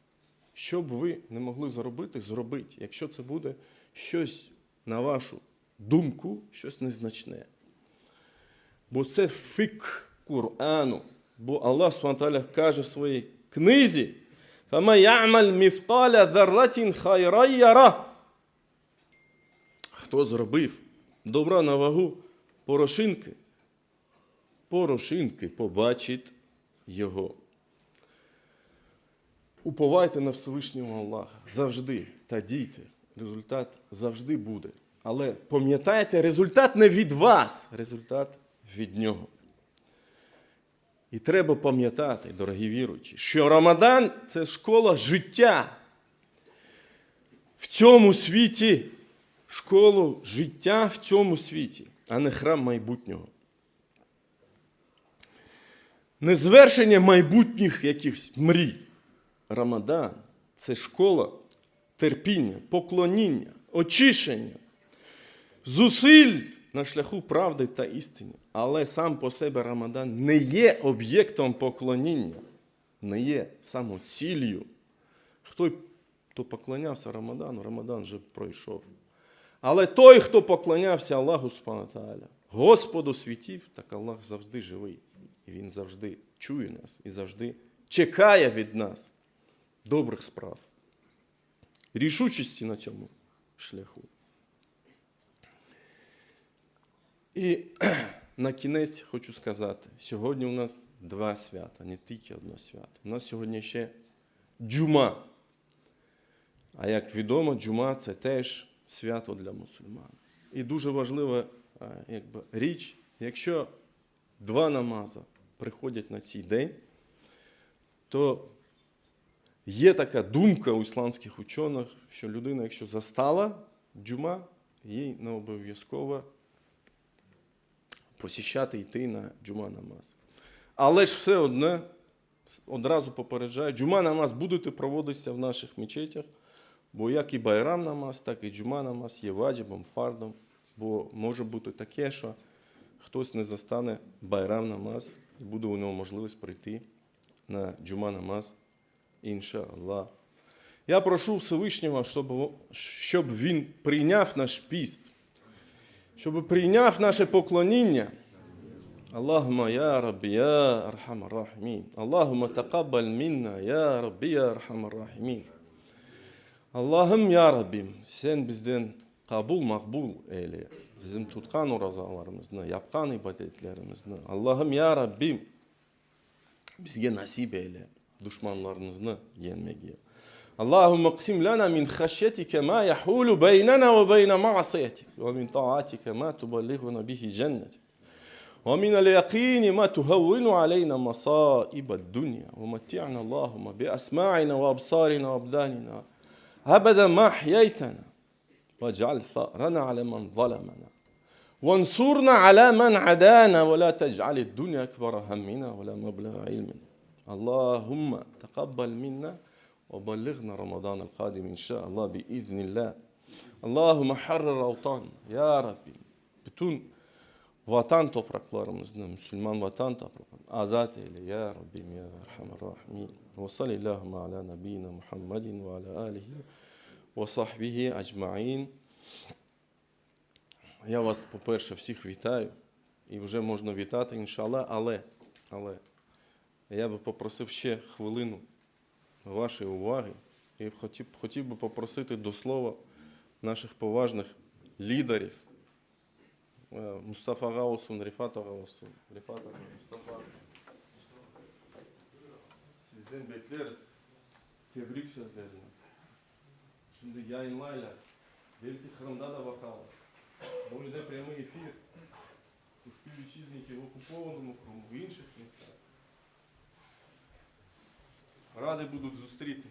Що б ви не могли зробити, зробіть. Якщо це буде щось, на вашу думку, щось незначне. Бо це фік Корану. Бо Аллах Субхану ва Тааля каже в своїй книзі, فَمَا يَعْمَلْ مِثْقَالَ ذَرَّةٍ خَيْرًا يَرَهُ. Хто зробив добра на вагу порошинки побачить його. Уповайте на Всевишнього Аллаха завжди та дійте. Результат завжди буде. Але пам'ятайте, результат не від вас, результат від Нього. І треба пам'ятати, дорогі віруючі, що Рамадан – це школа життя в цьому світі. Школу життя в цьому світі, а не храм майбутнього. Не звершення майбутніх якихось мрій. Рамадан – це школа терпіння, поклоніння, очищення, зусиль на шляху правди та істини. Але сам по себе Рамадан не є об'єктом поклоніння, не є самоціллю. Хто поклонявся Рамадану, Рамадан вже пройшов. Але той, хто поклонявся Аллаху Субхану ва Тааля, Господу світів, так Аллах завжди живий. І Він завжди чує нас і завжди чекає від нас добрих справ. Рішучості на цьому шляху. І на кінець хочу сказати, сьогодні у нас 2 свята, не тільки одне свято. У нас сьогодні ще Джума. А як відомо, джума – це теж свято для мусульман. І дуже важлива річ, якщо 2 намази приходять на цей день, то є така думка у ісламських учених, що людина, якщо застала джума, їй не обов'язково посіщати йти на джума намаз. Але ж все одне, одразу попереджаю, джума намаз буде проводитися в наших мечетях, бо як і байрам намаз, так і джума намаз є ваджибом, фардом, бо може бути таке, що хтось не застане байрам намаз, і буде у нього можливість прийти на джума намаз, іншаллах. Я прошу Всевишнього, щоб він прийняв наш піст, щоб прийняв наше поклоніння. Allahumma ya Rabbi ya Arhamar Rahimin. Allahumma taqabbal minna ya Rabbi ya Arhamar Rahimin. Allah'ım ya Rabbim, sen bizden kabul makbul eyle. Bizim tutkan oruçlarımızı, yapkan ibadetlerimizi. Allah'ım ya Rabbim, bizge nasip eyle düşmanlarımızı yenmeyi. Allahümme qsim lana min khashyetike ma yahulu beynena ve beyne ma'asiyetik ve min ta'atike ma tuballighuna bihi cennetik. ومن اليقين ما تهون علينا مصائب الدنيا ومتعنا اللهم بأسماعنا وأبصارنا وأبداننا أبدا ما أحييتنا واجعل ثأرنا على من ظلمنا وانصرنا على من عدانا ولا تجعل الدنيا أكبر همنا ولا مبلغ علمنا اللهم تقبل منا وبلغنا رمضان القادم إن شاء الله بإذن الله اللهم حرر أوطاننا يا ربي bütün vatan topraklarımızda, Müslüman vatan topraklarını azat eyle ya Rabbim ya Erhamer Rahimin. Ve sallallahu ala nebiyyina Muhammedin ve ala alihi ve sahbihi ecma'in. Я вас, по-перше, всіх вітаю. І вже можна вітати, іншаллах, але я би попросив ще хвилину вашої уваги. І хотів би попросити до слова наших поважних лідерів. Mustafa'ga olsun, Rifat'a olsun. Rifat'a, Mustafa. Sizden bekleriz tebrik sözlerini. Şimdi yayınlayla. Belki Kırım'da da bakalım. Буде прямий ефір із співвітчизників в окупованому Криму, в інших містах. Раді будуть зустріти.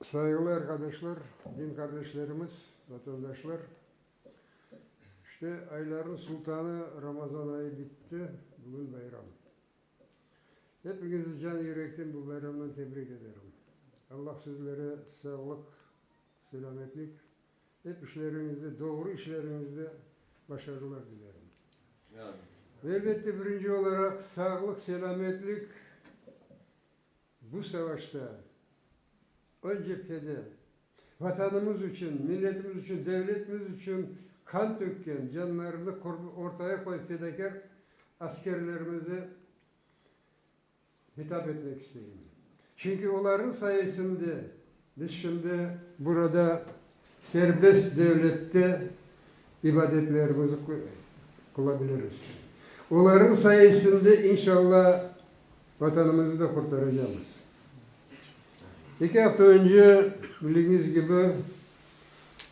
Saygılı arkadaşlar, din kardeşlerimiz, vatandaşlar. İşte ayların sultanı Ramazan ayı bitti, bugün bayram. Hepinizi can yürekten bu bayramdan tebrik ederim. Allah sizlere sağlık, selametlik, hep işlerinizde, doğru işlerinizde başarılar dilerim. Ve elbette birinci olarak sağlık, selametlik bu savaşta ön cephede vatanımız için, milletimiz için, devletimiz için kan döken, canlarını ortaya koyan fedakar askerlerimize hitap etmek istedim. Çünkü onların sayesinde biz şimdi burada serbest devlette ibadetlerimizi kılabiliriz. Onların sayesinde inşallah vatanımızı da kurtaracağız. 2 hafta önce bildiğiniz gibi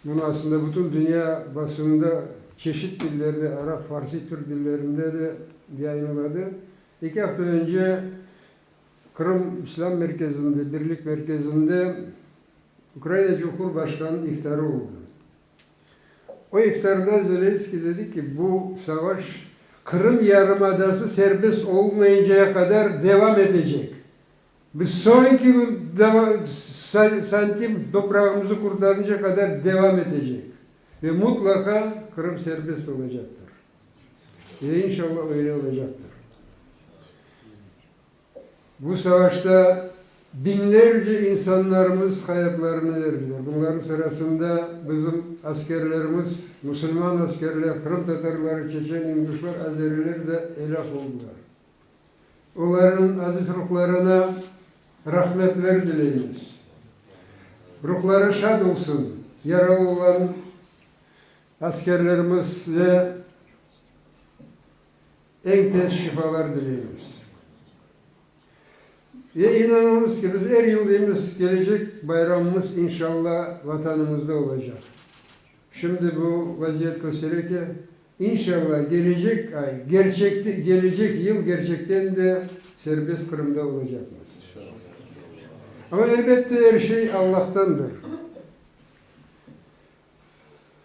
bunu aslında bütün dünya basında çeşit dillerde, Arap, Farsi, Türk dillerinde de yayınladı. 2 hafta önce Kırım İslam Merkezi'nde, Birlik Merkezi'nde Ukrayna Cumhurbaşkanı iftarı oldu. O iftarda Zelenski dedi ki bu savaş Kırım Yarımadası serbest olmayıncaya kadar devam edecek. Biz sonraki santim toprağımızı kurtarınca kadar devam edecek. Ve mutlaka Kırım serbest olacaktır. Ve inşallah öyle olacaktır. Bu savaşta binlerce insanlarımız hayatlarını verdiler. Bunların sırasında bizim askerlerimiz, Müslüman askerler, Kırım Tatarları, Çeçen, İngilizler, Azeriler de helak oldular. Onların aziz ruhlarına rahmetler dileyiniz. Ruhları şad olsun. Yaralı olan askerlerimize en tez şifalar dileyimiz. Ve inanınız ki biz her yıl gelecek bayramımız inşallah vatanımızda olacak. Şimdi bu vaziyet gösteriyor ki inşallah gelecek ay, gelecek yıl gerçekten de serbest Kırım'da olacakmış. Ama elbette her şey Allah'tandır.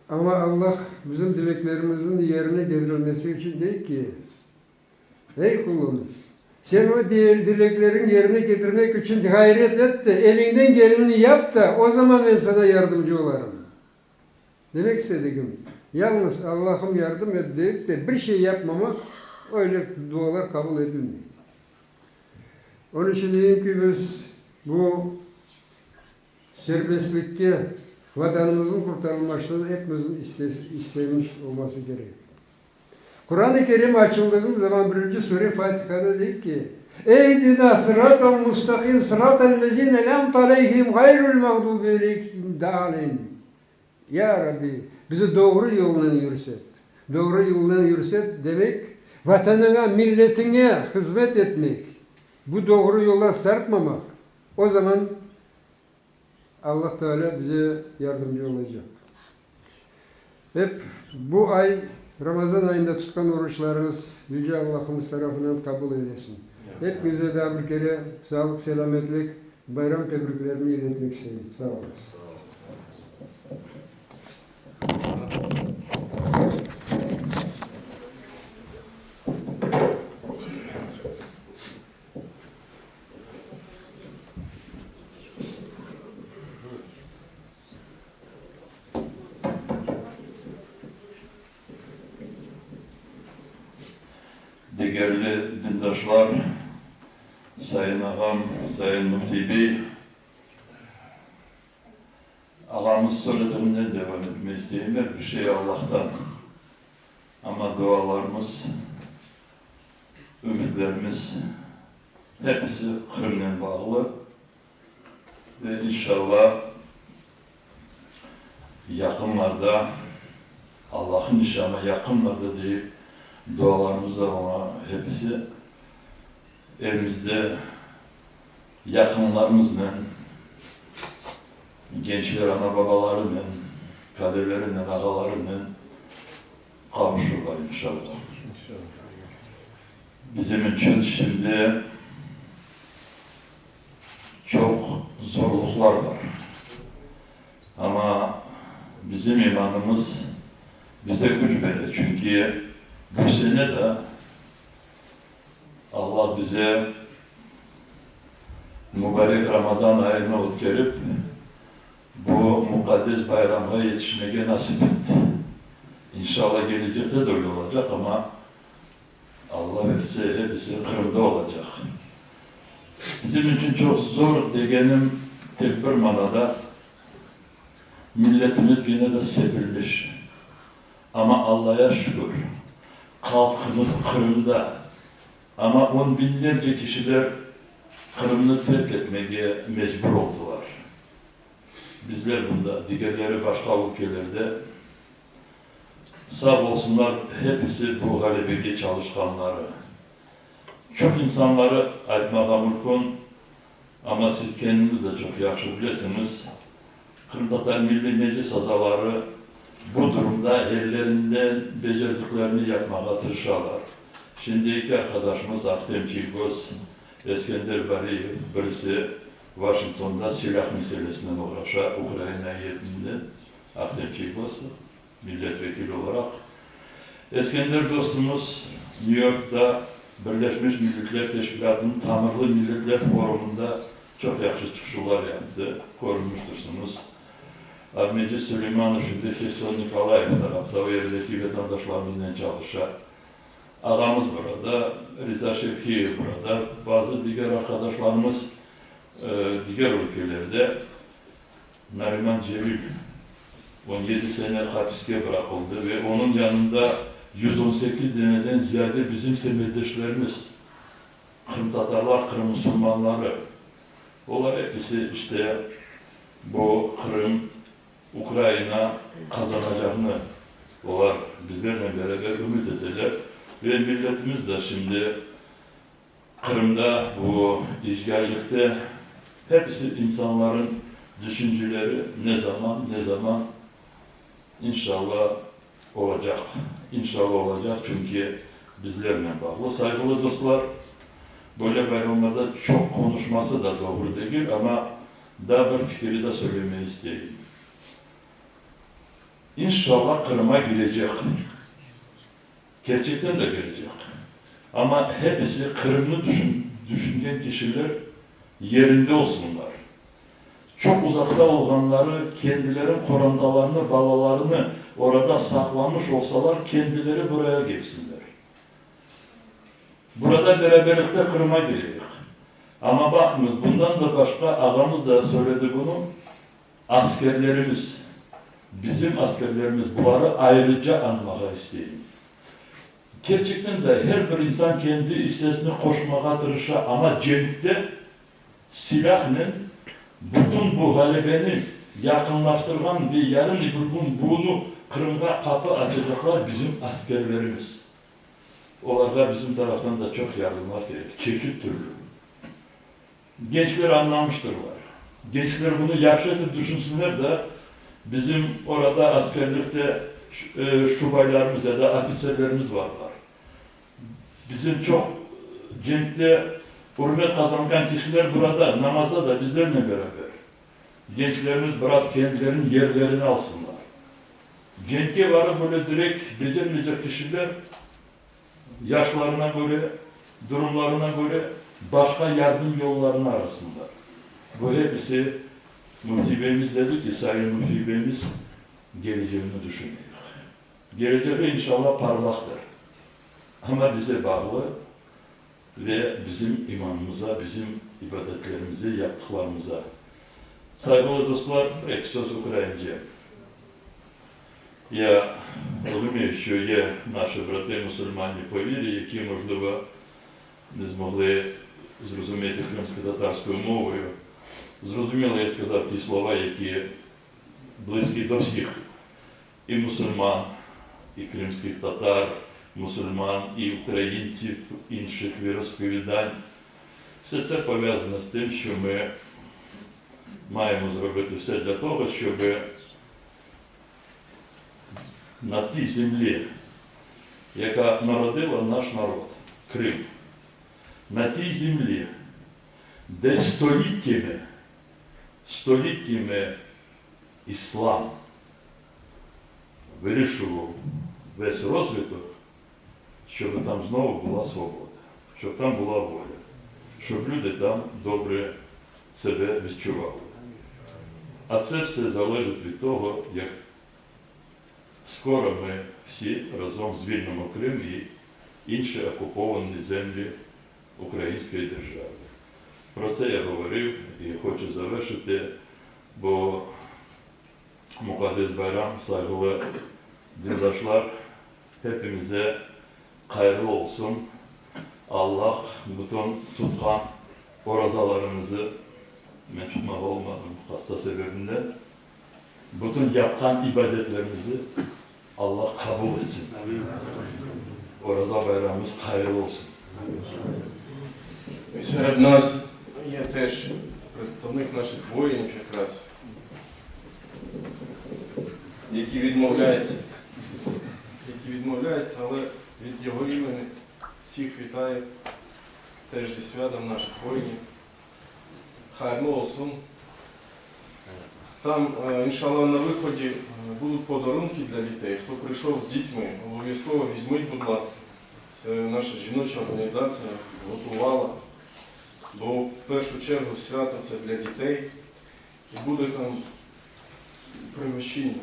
Ama Allah bizim dileklerimizin yerine getirilmesi için değil ki. Ey kulum, sen o dileklerin yerine getirmek için gayret et de elinden geleni yap da o zaman ben sana yardımcı olarım. Demek istediğim, yalnız Allah'ım yardım et deyip de bir şey yapmamak öyle dualar kabul edilmiyor. Onun için diyeyim ki biz bu serbestlikte vatanımızın kurtarılmasını hepimizin istemiş olması gerekiyor. Kur'an-ı Kerim açıldığı zaman 1. Sure Fatiha'da diyor ki Ehdina sıratal mustakim sıratal lezine lem taleyhim gayrul mağdubi aleyhim dâlin. Ya Rabbi bizi doğru yoldan yürüset. Doğru yoldan yürüset demek vatanına, milletine hizmet etmek. Bu doğru yola sarkmamak. O zaman Allah Teala bize yardımcı olacak. Hep bu ay Ramazan ayında tutan oruçlarınız Yüce Allah'ımız tarafından kabul eylesin. Hepinize daha bir kere sağlık, selametlik, bayram tebriklerimi iletmek istedim. Sağ olun. Değerli dindaşlar, Sayın Ağam, Sayın Muhti Bey, ağamız söylediğinden devam etmeyi isteyinler, bir şey Allah'tan. Ama dualarımız, ümitlerimiz hepsi Kırım'la bağlı ve inşallah yakınlarda, Allah'ın nişanına yakınlarda deyip dualarımızda ona hepsi elimizde yakınlarımızla, gençler ana babalarıyla, kaderleriyle, ağalarıyla kavuşurlar inşallah. Bizim için şimdi çok zorluklar var. Ama bizim imanımız bize güç verir. Çünkü bu sene de Allah bize mübarek Ramazan ayına ötkerip bu mukaddes bayramda yetişmeye nasip etti. İnşallah gelecekte de öyle olacak ama Allah verse hepsi Kırım'da olacak. Bizim için çok zor degenim tek bir manada milletimiz yine de sevilmiş. Ama Allah'a şükür halkımız Kırım'da. Ama on binlerce kişiler Kırım'ı terk etmeye mecbur oldular. Bizler bunda, diğerleri başka ülkelerde sağ olsunlar hepsi bu halebeki çalışkanları. Çok insanları aytmağa mümkün ama siz kendiniz de çok yaxşı bilirsiniz. Kırım Tatar Milli Meclis azaları bu durumda ellerinden becerdiklerini yapmaya tırışarlar. Şimdi iki arkadaşımız Ahtem Çilgoz, Eskender Bariyev, birisi Washington'da silah meselesinden uğraşa, Ukrayna yerinde Ahtem Çilgoz, milletvekili olarak. Eskender dostumuz New York'ta Birleşmiş Milletler Teşkilatı'nın Tamirli Milletler Forumunda çok yaxşı çıkışlar yaptı, görmüştürsünüz. Ahmetci Süleymanov şimdi Hesson Nikolayev tarafta o yerdeki vatandaşlarımızla çalışır. Ağamız burada, Riza Şevkiyev burada, bazı diğer arkadaşlarımız diğer ülkelerde. Nariman Cevil 17 sene hapiste bırakıldı ve onun yanında 118 deneden ziyade bizim semeddeşlerimiz, Kırım Tatarlar, Kırım Müslümanları. Onlar hepsi işte bu Kırım, Ukrayna kazanacağını onlar bizlerle beraber ümit ettiler Ve milletimiz de şimdi Kırım'da bu işgallikte hepsi insanların düşünceleri ne zaman inşallah olacak. İnşallah olacak çünkü bizlerle bağlı. Saygılı dostlar, böyle bayramlarda çok konuşması da doğru değil ama daha bir fikri de söylemeyi isteyeyim. İnşallah Kırım'a girecek. Gerçekten de girecek. Ama hepsi Kırım'ı düşünen kişiler yerinde olsunlar. Çok uzakta olanları, kendilerin korandalarını, balalarını orada saklamış olsalar kendileri buraya gelsinler. Burada beraberlikte Kırım'a girecek. Ama bakınız bundan da başka ağamız da söyledi bunu. Askerlerimiz, bizim askerlerimiz bunları ayrıca anmaya isteyeyim. Gerçekten de her bir insan kendi istesini koşmaya tırışır ama cenkte silahla bütün bu halebeni yakınlaştıran bir yarın bir gün bunu Kırım'a kapı açacaklar bizim askerlerimiz. Onlara bizim taraftan da çok yardımlar gerek. Çeşit türlü. Gençler anlamıştırlar. Gençler bunu yaşatıp düşünsünler de bizim orada askerlikte şubaylarımız ya da ofisörlerimiz varlar. Bizim çok cenkte hürmet kazanan kişiler burada, namazda da bizlerle beraber. Gençlerimiz biraz kendilerinin yerlerini alsınlar. Cenk'e varıp böyle direkt becermeyecek kişiler yaşlarına göre, durumlarına göre başka yardım yollarını arasınlar. Bu hepsi Muhti Bey'imiz dedi ki, Sayın Muhti Bey'imiz geleceğini düşünüyor. Geleceği inşallah parlaktır. Ama bize bağlı ve bizim imanımıza, bizim ibadetlerimize, yaptıklarımıza. Saygılı достlar, söz Украинce. Я розумію, що є наші брати мусульмані по вірі, які, можливо, не змогли зрозуміти кримсько-татарською мовою. Зрозуміло, я сказав ті слова, які близькі до всіх і мусульман, і кримських татар, мусульман, і українців, інших віросповідань. Все це пов'язано з тим, що ми маємо зробити все для того, щоб на тій землі, яка народила наш народ, Крим, на тій землі, де століттями іслам вирішував весь розвиток, щоб там знову була свобода, щоб там була воля, щоб люди там добре себе відчували. А це все залежить від того, як скоро ми всі разом звільнимо Крим і інші окуповані землі Української держави. Про це я говорив і хочу завершити, бо Mukaddes Bayram saygılı dindaşlar, hepimize hayırlı olsun. Allah bütün tutkan orazalarımızı, ben tutmak olmadım hasta sebebinden, bütün yapkan ibadetlerimizi Allah kabul etsin. Oraza bayramımız hayırlı olsun. І серед нас є теж представник наших воїнів якраз, які відмовляються, але від його імені всіх вітаю теж зі святом наших воїнів. Хайрlı olsun. Там, іншалlah, на виході будуть подарунки для дітей. Хто прийшов з дітьми, обов'язково візьміть, будь ласка. Це наша жіноча організація готувала. Бо в першу чергу свято це для дітей. І буде там пригощення.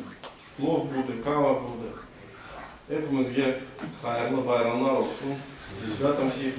Плов буде, кава буде. Hepimiz hayırlı bayramlar olsun. Зі святом всіх.